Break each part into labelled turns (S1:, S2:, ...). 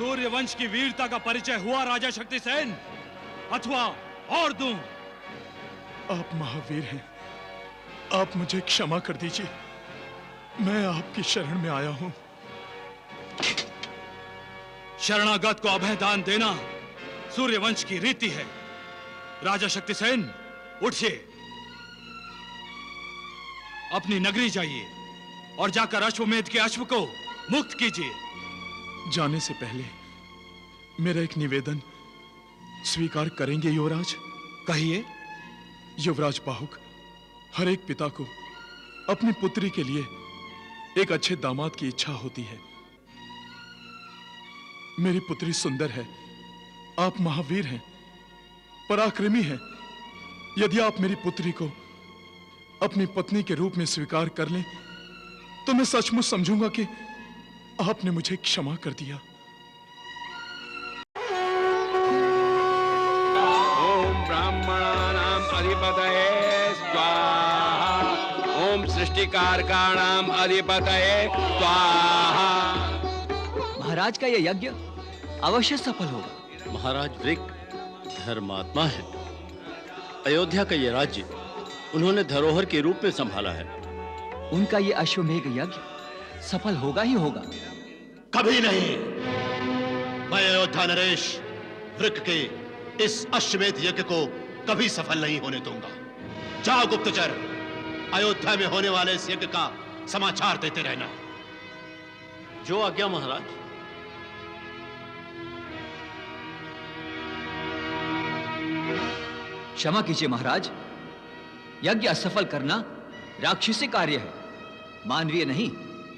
S1: सूर्यवंश की वीरता का परिचय हुआ राजा शक्तिसेन, अथवा और दूं?
S2: आप महावीर हैं, आप मुझे क्षमा कर दीजिए। मैं आपकी शरण में आया हूं।
S1: शरणागत को अभय दान देना सूर्यवंश की रीति है। राजा शक्तिसेन, उठिए, अपनी नगरी जाइए और जाकर अश्वमेध के अश्व को मुक्त कीजिए।
S2: जाने से पहले मेरा एक निवेदन स्वीकार करेंगे युवराज?
S1: कहिए।
S2: युवराज बाहुक, हर एक पिता को अपनी पुत्री के लिए एक अच्छे दामाद की इच्छा होती है। मेरी पुत्री सुंदर है, आप महावीर हैं, पराक्रमी हैं। यदि आप मेरी पुत्री को अपनी पत्नी के रूप में स्वीकार कर लें तो मैं सचमुच समझूंगा कि आपने मुझे क्षमा कर दिया।
S3: ओम ब्राह्मणानाम अधिपतये स्वाहा। ओम सृष्टिकारकाणाम अधिपतये स्वाहा।
S4: महाराज का यह यज्ञ अवश्य सफल होगा।
S5: महाराज वृक धर्मात्मा है। अयोध्या का यह राज्य उन्होंने धरोहर के रूप में संभाला है।
S4: उनका यह अश्वमेध यज्ञ सफल होगा ही होगा।
S6: कभी नहीं। मैं अयोध्या नरेश वृक के इस अश्वमेध यज्ञ को कभी सफल नहीं होने दूंगा। जाओ गुप्तचर, अयोध्या में होने वाले इस यज्ञ का समाचार देते रहना।
S5: जो आज्ञा महाराज।
S4: क्षमा कीजिए महाराज, यज्ञ असफल करना राक्षसी कार्य है, मानवीय नहीं।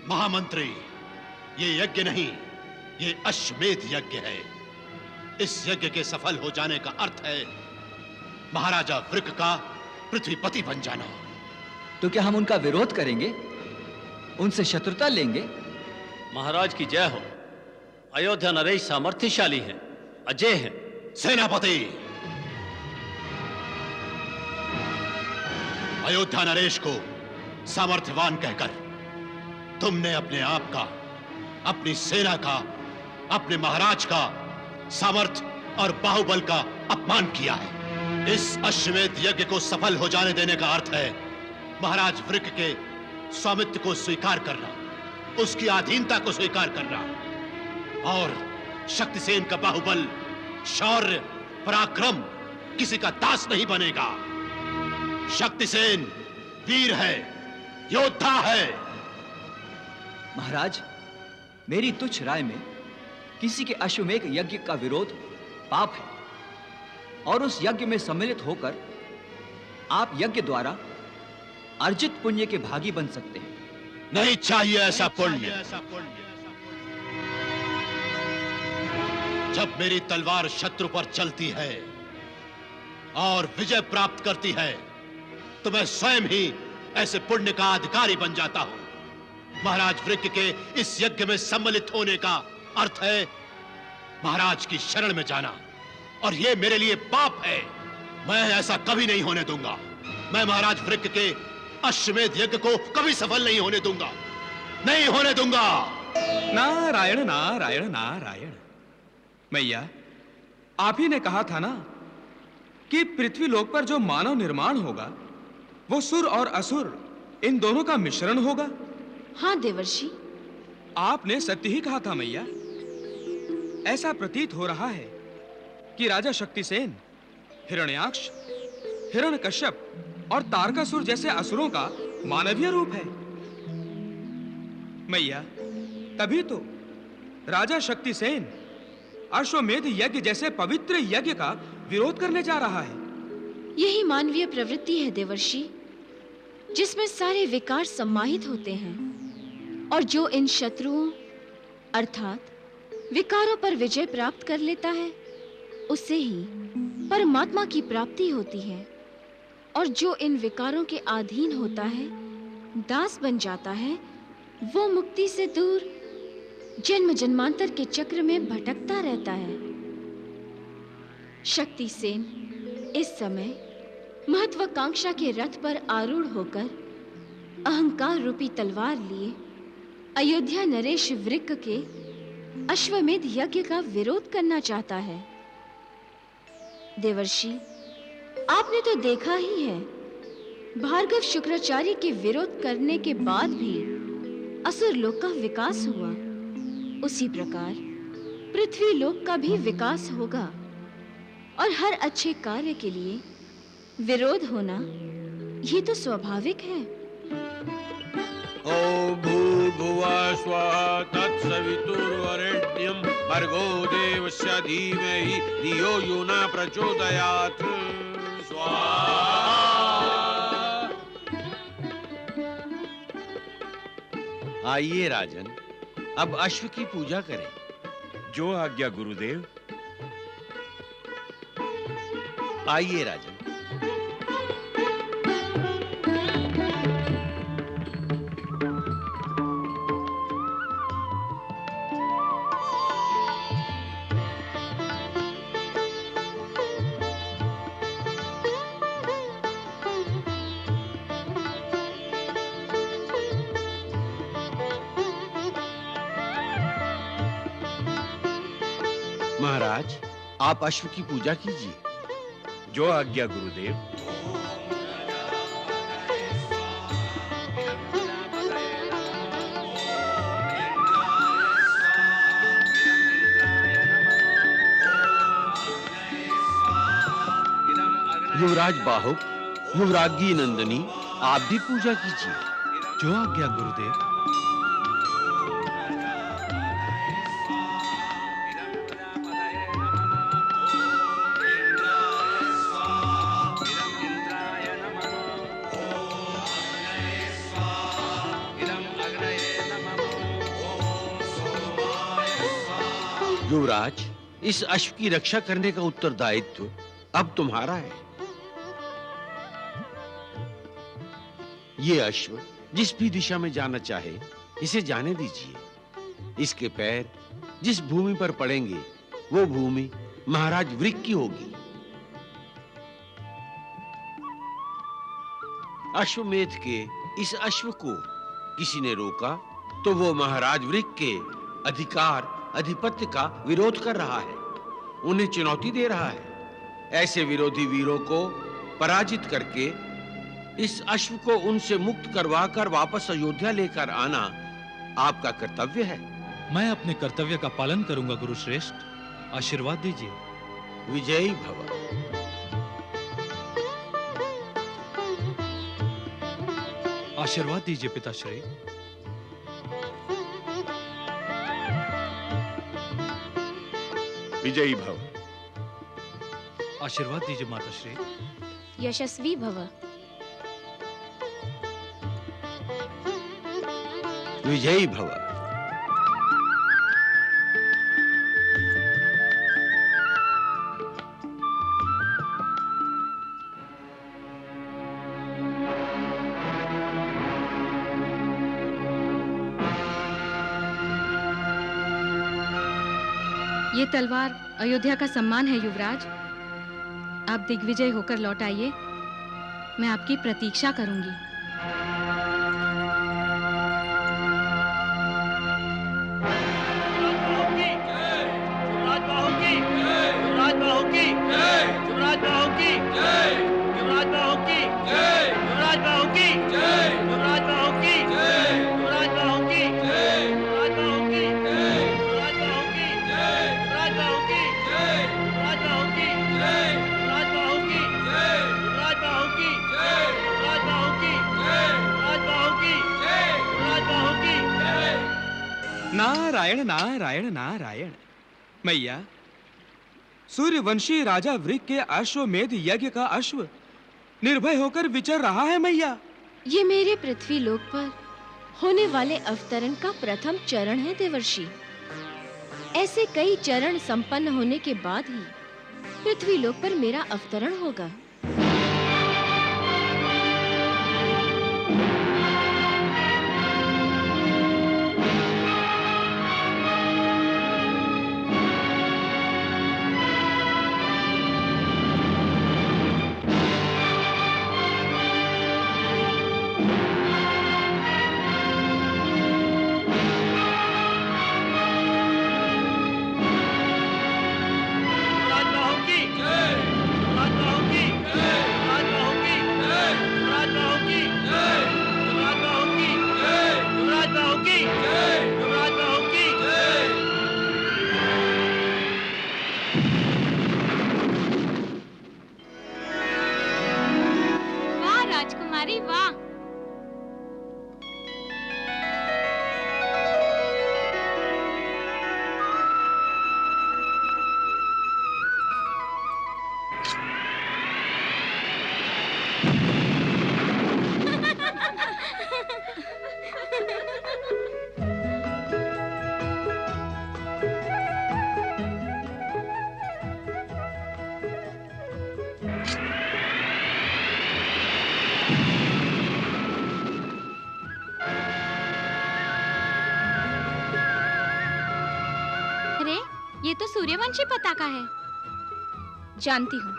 S6: महामंत्री, ये यज्ञ नहीं, ये अश्वमेध यज्ञ है। इस यज्ञ के सफल हो जाने का अर्थ है महाराजा वृक का पृथ्वीपति बन जाना।
S4: तो क्या हम उनका विरोध करेंगे, उनसे शत्रुता लेंगे?
S5: महाराज की जय हो। अयोध्या नरेश सामर्थ्यशाली है, अजय है।
S6: सेनापति, अयोध्या नरेश को सामर्थ्यवान कहकर तुमने अपने आप का, अपनी सेना का, अपने महाराज का सामर्थ्य और बाहुबल का अपमान किया है। इस अश्वमेध यज्ञ को सफल हो जाने देने का अर्थ है महाराज वृक के स्वामित्व को स्वीकार करना, उसकी अधीनता को स्वीकार करना, और शक्तिसेन का बाहुबल, शौर्य, पराक्रम किसी का दास नहीं बनेगा। शक्तिसेन वीर है, योद्धा है।
S4: महाराज, मेरी तुच्छ राय में किसी के अश्वमेध यज्ञ का विरोध पाप है, और उस यज्ञ में सम्मिलित होकर आप यज्ञ द्वारा अर्जित पुण्य के भागी बन सकते हैं।
S6: नहीं चाहिए ऐसा पुण्य। जब मेरी तलवार शत्रु पर चलती है और विजय प्राप्त करती है तो मैं स्वयं ही ऐसे पुण्य का अधिकारी बन जाता हूं। महाराज वृक के इस यज्ञ में सम्मिलित होने का अर्थ है महाराज की शरण में जाना, और यह मेरे लिए पाप है। मैं ऐसा कभी नहीं होने दूंगा। मैं महाराज वृक के अश्वमेध यज्ञ को कभी सफल नहीं होने दूंगा, नहीं होने दूंगा।
S3: नारायण नारायण नारायण। मैया, आप ही ने कहा था ना कि पृथ्वीलोक पर जो मानव निर्माण होगा वो सुर और असुर इन दोनों का मिश्रण होगा।
S7: हाँ देवर्षि,
S3: आपने सत्य ही कहा था मैया। ऐसा प्रतीत हो रहा है कि राजा शक्तिसेन हिरण्याक्ष, हिरण्यकश्यप और तारकासुर जैसे असुरों का मानवीय रूप है। मैया, तभी तो राजा शक्तिसेन अश्वमेध यज्ञ जैसे पवित्र यज्ञ का विरोध करने जा रहा है।
S7: यही मानवीय प्रवृत्ति है देवर्षि, जिसमें सारे विकार सम्माहित होते हैं, और जो इन शत्रुओं अर्थात विकारों पर विजय प्राप्त कर लेता है उससे ही परमात्मा की प्राप्ति होती है, और जो इन विकारों के अधीन होता है, दास बन जाता है, वो मुक्ति से दूर जन्म जन्मांतर के चक्र में भटकता रहता है। शक्तिसेन इस समय महत्वाकांक्षा के रथ पर आरूढ़ होकर अहंकार रूपी तलवार लिए अयोध्या नरेश वृक के अश्वमेध यज्ञ का विरोध करना चाहता है। देवर्षि, आपने तो देखा ही है, भार्गव शुक्राचार्य के विरोध करने के बाद भी असुर लोक का विकास हुआ। उसी प्रकार पृथ्वी लोक का भी विकास होगा और हर अच्छे कार्य के लिए विरोध होना ये तो स्वाभाविक है।
S8: ओम भूर्भुवः स्वः तत्सवितुर्वरेण्यं भर्गो देवस्य धीमहि धियो यो न प्रचोदयात्। स्वाहा।
S9: आइए राजन, अब अश्व की पूजा करें।
S8: जो आज्ञा गुरुदेव।
S9: आइए राजन। महाराज, आप अश्व की पूजा कीजिए।
S8: जो आज्ञा गुरुदेव।
S9: युवराज बाहुक, युवराज्ञी नंदिनी, आप भी पूजा कीजिए।
S1: जो आज्ञा गुरुदेव।
S9: युवराज, इस अश्व की रक्षा करने का उत्तरदायित्व अब तुम्हारा है। ये अश्व जिस भी दिशा में जाना चाहे इसे जाने दीजिए। इसके पैर जिस भूमि पर पड़ेंगे वो भूमि महाराज वृक की होगी। अश्वमेध के इस अश्व को किसी ने रोका तो वो महाराज वृक के अधिकार अधिपत्य का विरोध कर रहा है, उन्हें चुनौती दे रहा है। ऐसे विरोधी वीरों को पराजित करके इस अश्व को उनसे मुक्त करवाकर वापस अयोध्या लेकर आना आपका कर्तव्य है।
S1: मैं अपने कर्तव्य का पालन करूंगा गुरु श्रेष्ठ, आशीर्वाद दीजिए।
S9: विजयी भव।
S1: आशीर्वाद दीजिए पिताश्री।
S8: विजयी भव।
S1: आशीर्वाद दीजिए माताश्री।
S7: यशस्वी भव।
S9: विजयी भव।
S10: ये तलवार अयोध्या का सम्मान है युवराज। आप दिग्विजय होकर लौट आइए, मैं आपकी प्रतीक्षा करूंगी।
S3: नारायण नारायण नारायण। मैया, सूर्यवंशी राजा वृक के अश्वमेध यज्ञ का अश्व निर्भय होकर विचर रहा है। मैया,
S7: ये मेरे पृथ्वी लोक पर होने वाले अवतरण का प्रथम चरण है देवर्षि। ऐसे कई चरण संपन्न होने के बाद ही पृथ्वी लोक पर मेरा अवतरण होगा।
S10: ये तो सूर्यवंशी पताका है।
S7: जानती हूँ,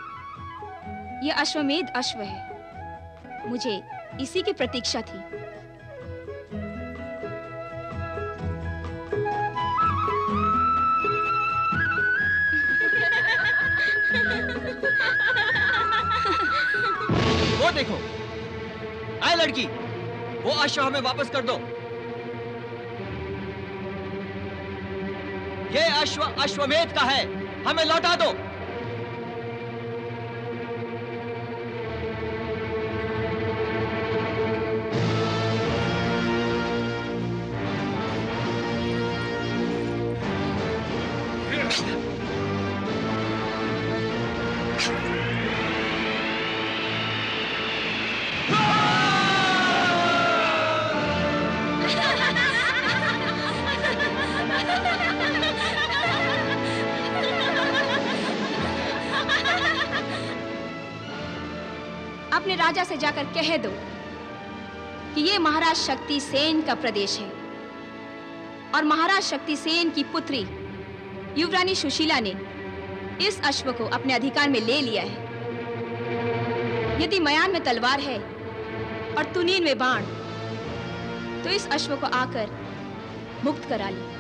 S7: ये अश्वमेध अश्व है। मुझे इसी की प्रतीक्षा थी।
S4: वो देखो, आए लड़की, वो अश्व हमें वापस कर दो। ये अश्व अश्वमेध का है, हमें लौटा दो।
S7: अपने राजा से जाकर कह दो कि ये महाराज शक्ति सेन का प्रदेश है और महाराज शक्ति सेन की पुत्री युवरानी सुशीला ने इस अश्व को अपने अधिकार में ले लिया है। यदि मयान में तलवार है और तुनीन में बाण, तो इस अश्व को आकर मुक्त करा ले।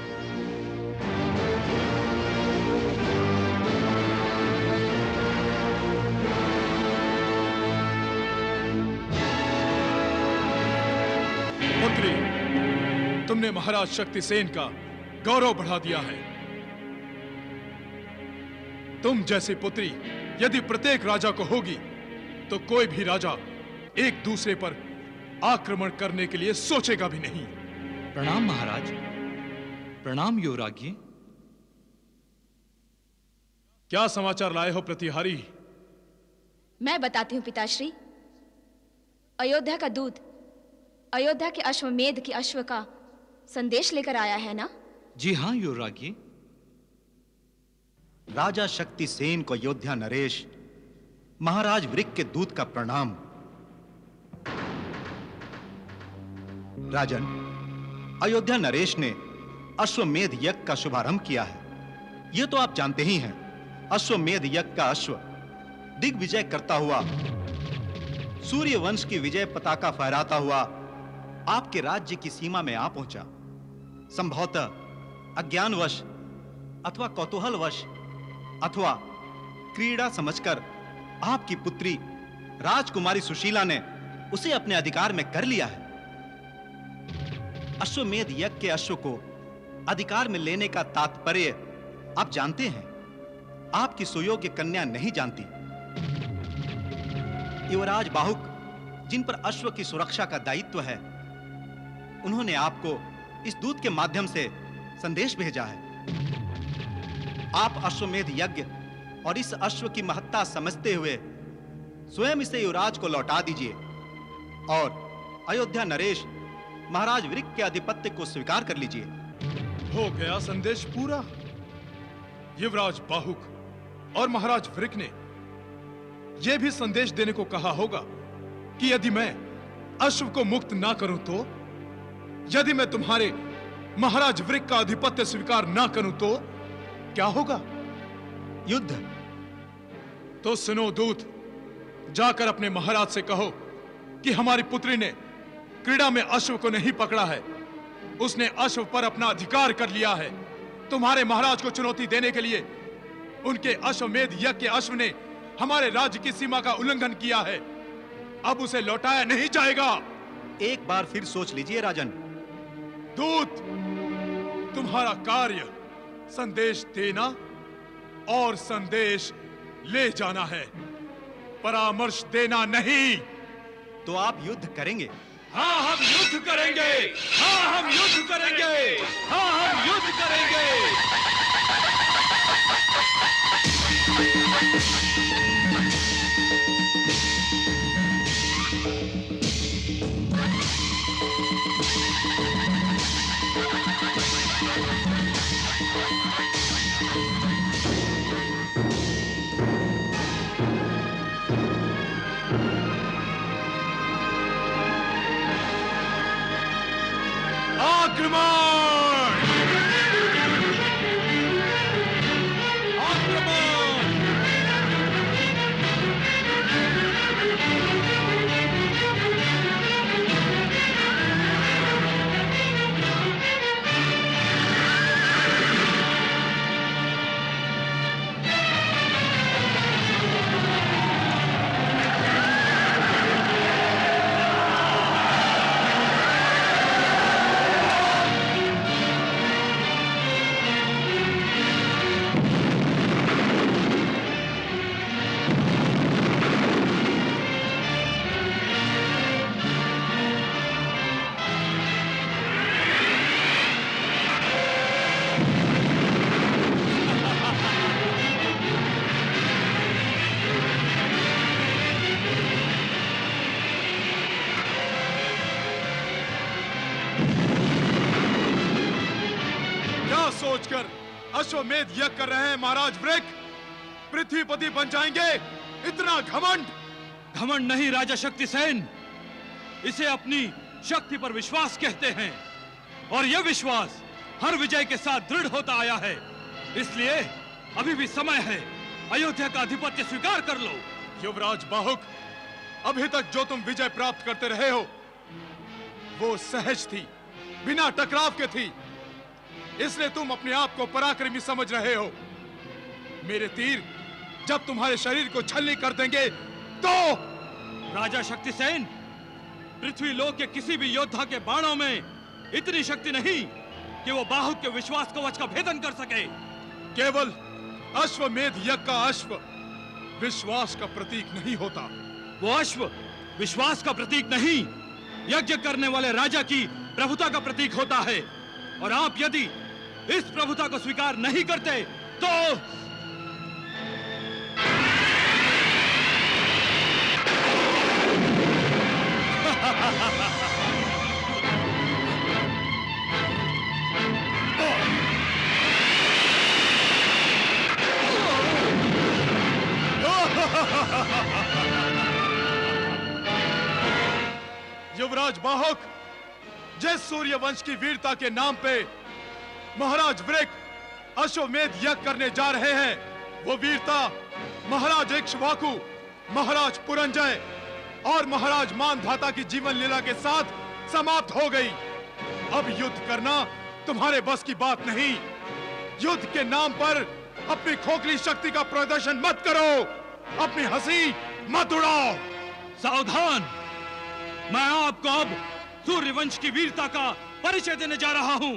S2: पुत्री, तुमने महाराज शक्तिसेन का गौरव बढ़ा दिया है। तुम जैसी पुत्री यदि प्रत्येक राजा को होगी तो कोई भी राजा एक दूसरे पर आक्रमण करने के लिए सोचेगा भी नहीं।
S1: प्रणाम महाराज। प्रणाम युवराज्ञी।
S2: क्या समाचार लाए हो प्रतिहारी?
S7: मैं बताती हूँ पिताश्री। अयोध्या का दूत अयोध्या के अश्वमेध के अश्व का संदेश लेकर आया है ना?
S1: जी हाँ युवराज्ञी।
S6: राजा शक्तिसेन को अयोध्या नरेश महाराज वृक के दूत का प्रणाम। राजन, अयोध्या नरेश ने अश्वमेध यज्ञ का शुभारंभ किया है। यह तो आप जानते ही हैं। अश्वमेध यज्ञ का अश्व दिग्विजय करता हुआ, सूर्य वंश की विजय पताका फहराता हुआ आपके राज्य की सीमा में आ पहुंचा। संभवतः अज्ञानवश अथवा कौतूहलवश अथवा क्रीड़ा समझकर आपकी पुत्री राजकुमारी सुशीला ने उसे अपने अधिकार में कर लिया है। अश्वमेध यज्ञ के अश्व को अधिकार में लेने का तात्पर्य आप जानते हैं। आपकी सुयोग्य कन्या नहीं जानती। युवराज बाहुक, जिन पर अश्व की सुरक्षा का दायित्व है, उन्होंने आपको इस दूत के माध्यम से संदेश भेजा है। आप अश्वमेध यज्ञ और इस अश्व की महत्ता समझते हुए स्वयं इसे युवराज को लौटा दीजिए और अयोध्या नरेश महाराज वृक के आधिपत्य को स्वीकार कर लीजिए।
S2: हो गया संदेश पूरा। युवराज बाहुक और महाराज वृक ने यह भी संदेश देने को कहा होगा कि यदि मैं अश्व को मुक्त ना करूं तो, यदि मैं तुम्हारे महाराज वृक का आधिपत्य स्वीकार ना करूं तो क्या होगा?
S6: युद्ध।
S2: तो सुनो दूत, जाकर अपने महाराज से कहो कि हमारी पुत्री ने क्रीड़ा में अश्व को नहीं पकड़ा है, उसने अश्व पर अपना अधिकार कर लिया है। तुम्हारे महाराज को चुनौती देने के लिए उनके अश्वमेध यज्ञ के अश्व ने हमारे राज्य की सीमा का उल्लंघन किया है। अब उसे लौटाया नहीं जाएगा।
S6: एक बार फिर सोच लीजिए राजन।
S2: दूत, तुम्हारा कार्य संदेश देना और संदेश ले जाना है, परामर्श देना नहीं।
S6: तो आप युद्ध करेंगे?
S1: हाँ हम युद्ध करेंगे। हाँ हम युद्ध करेंगे। हाँ हम युद्ध करेंगे।
S2: आक्रमण! सोचकर अश्वमेध यज्ञ कर रहे हैं महाराज वृक? पृथ्वीपति बन जाएंगे? इतना घमंड!
S1: घमंड नहीं राजा शक्तिसेन, इसे अपनी शक्ति पर विश्वास कहते हैं, और यह विश्वास हर विजय के साथ दृढ़ होता आया है। इसलिए अभी भी समय है, अयोध्या का आधिपत्य स्वीकार कर लो।
S2: युवराज बाहुक, अभी तक जो तुम विजय प्राप्त करते रहे हो वो सहज थी, बिना टकराव के थी, इसलिए तुम अपने आप को पराक्रमी समझ रहे हो। मेरे तीर जब तुम्हारे शरीर को छलनी कर देंगे तो।
S1: राजा शक्तिसेन, पृथ्वी लोक के किसी भी योद्धा के बाणों में इतनी शक्ति नहीं कि वो बाहुक के विश्वास कवच का भेदन कर सके।
S2: केवल अश्वमेध यज्ञ का अश्व विश्वास का प्रतीक नहीं होता।
S1: वो अश्व विश्वास का प्रतीक नहीं, यज्ञ करने वाले राजा की प्रभुता का प्रतीक होता है, और आप यदि इस प्रभुता को स्वीकार नहीं करते तो
S2: युवराज बाहुक, जिस सूर्य वंश की वीरता के नाम पे महाराज वृक अश्वमेध यज्ञ करने जा रहे हैं, वो वीरता महाराज इक्ष्वाकु, महाराज पुरंजय और महाराज मानधाता की जीवन लीला के साथ समाप्त हो गई। अब युद्ध करना तुम्हारे बस की बात नहीं। युद्ध के नाम पर अपनी खोखली शक्ति का प्रदर्शन मत करो, अपनी हंसी मत उड़ाओ।
S1: सावधान! मैं आपको अब सूर्यवंश की वीरता का परिचय देने जा रहा हूं।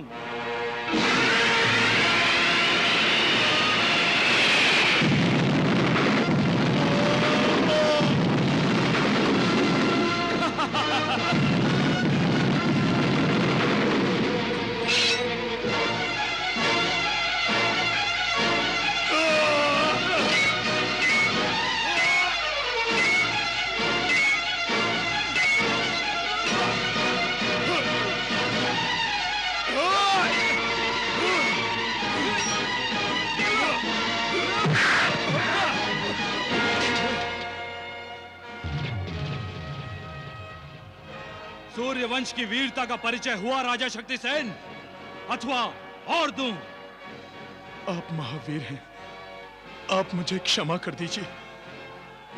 S1: सूर्यवंश की वीरता का परिचय हुआ राजा शक्तिसेन, अथवा और दूं?
S2: आप महावीर हैं, आप मुझे क्षमा कर दीजिए।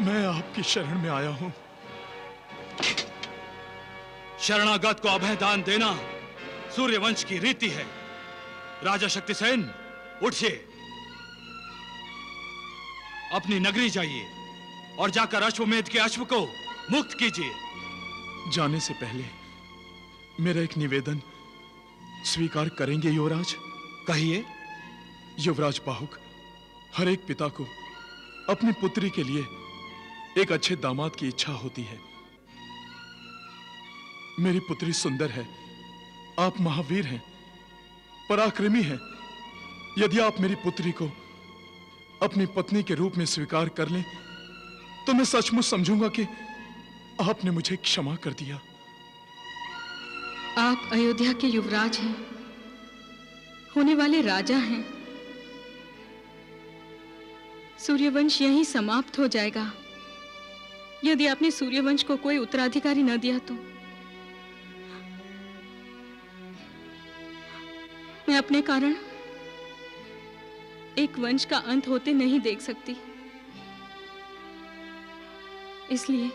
S2: मैं आपकी शरण में आया हूं।
S1: शरणागत को अभय दान देना सूर्यवंश की रीति है। राजा शक्तिसेन, उठिए, अपनी नगरी जाइए और जाकर अश्वमेध के अश्व को मुक्त कीजिए।
S2: जाने से पहले मेरा एक निवेदन स्वीकार करेंगे युवराज?
S1: कहिए।
S2: युवराज बाहुक, हर एक पिता को अपनी पुत्री के लिए एक अच्छे दामाद की इच्छा होती है। मेरी पुत्री सुंदर है, आप महावीर हैं, पराक्रमी हैं। यदि आप मेरी पुत्री को अपनी पत्नी के रूप में स्वीकार कर लें तो मैं सचमुच समझूंगा कि आपने मुझे क्षमा कर दिया।
S10: आप अयोध्या के युवराज हैं, होने वाले राजा हैं। सूर्यवंश यहीं समाप्त हो जाएगा यदि आपने सूर्यवंश को कोई उत्तराधिकारी न दिया तो। मैं अपने कारण एक वंश का अंत होते नहीं देख सकती, इसलिए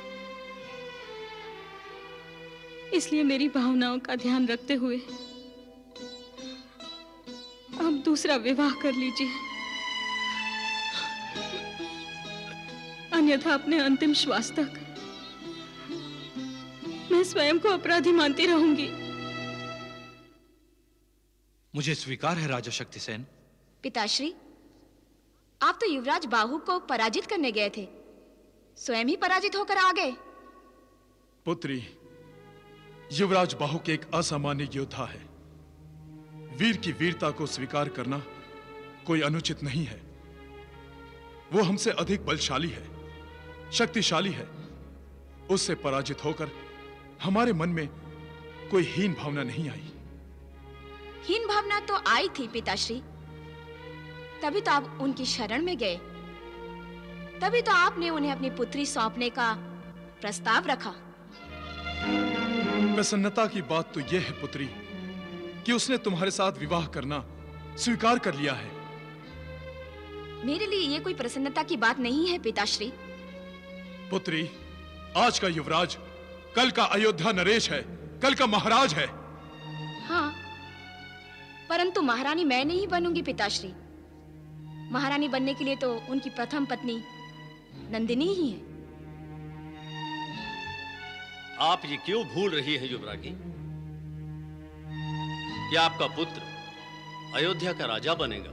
S10: मेरी भावनाओं का ध्यान रखते हुए आप दूसरा विवाह कर लीजिए, अन्यथा अपने अंतिम श्वास तक मैं स्वयं को अपराधी मानती रहूंगी।
S1: मुझे स्वीकार है राजा शक्तिसेन।
S7: पिताश्री, आप तो युवराज बाहुक को पराजित करने गए थे, स्वयं ही पराजित होकर आ गए।
S2: पुत्री, युवराज बाहुक एक असामान्य योद्धा है। वीर की वीरता को स्वीकार करना कोई अनुचित नहीं है। वो हमसे अधिक बलशाली है, शक्तिशाली है। उससे पराजित होकर हमारे मन में कोई हीन भावना नहीं आई।
S7: हीन भावना तो आई थी पिताश्री, तभी तो आप उनकी शरण में गए, तभी तो आपने उन्हें अपनी पुत्री सौंपने का प्रस्ताव रखा।
S2: प्रसन्नता की बात तो यह है पुत्री कि उसने तुम्हारे साथ विवाह करना स्वीकार कर लिया है।
S7: मेरे लिए ये कोई प्रसन्नता की बात नहीं है पिताश्री।
S2: पुत्री, आज का युवराज कल का अयोध्या नरेश है, कल का महाराज है।
S7: हाँ, परंतु महारानी मैं नहीं बनूंगी पिताश्री। महारानी बनने के लिए तो उनकी प्रथम पत्नी नंदिनी ही है।
S5: आप ये क्यों भूल रही हैं युवरानी कि आपका पुत्र अयोध्या का राजा बनेगा?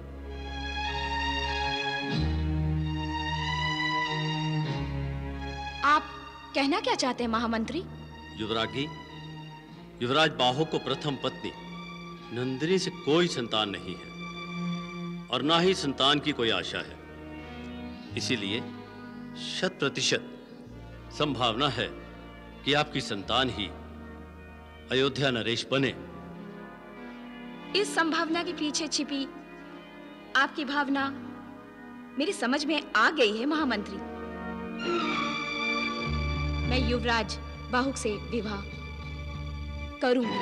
S7: आप कहना क्या चाहते हैं महामंत्री?
S5: युवरानी, युवराज बाहु को प्रथम पत्नी नंदिनी से कोई संतान नहीं है और ना ही संतान की कोई आशा है। इसीलिए 100% संभावना है कि आपकी संतान ही अयोध्या नरेश बने।
S7: इस संभावना के पीछे छिपी आपकी भावना मेरी समझ में आ गई है महामंत्री। मैं युवराज बाहुक से विवाह करूंगी।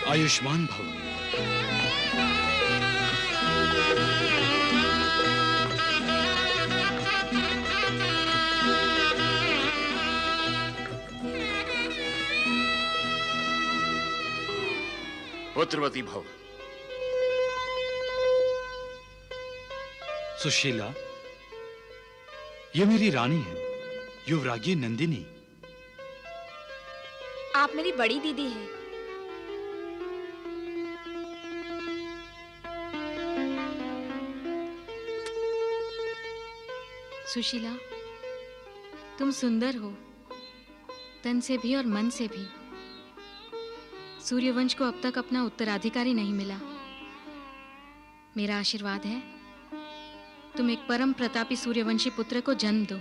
S11: आयुष्मान भव।
S8: पुत्रवती भव।
S11: सुशीला, ये मेरी रानी है, युवरागी नंदिनी।
S7: आप मेरी बड़ी दीदी हैं।
S10: सुशीला, तुम सुंदर हो, तन से भी और मन से भी। सूर्यवंश को अब तक अपना उत्तराधिकारी नहीं मिला। मेरा आशीर्वाद है, तुम एक परम प्रतापी सूर्यवंशी पुत्र को जन्म दो।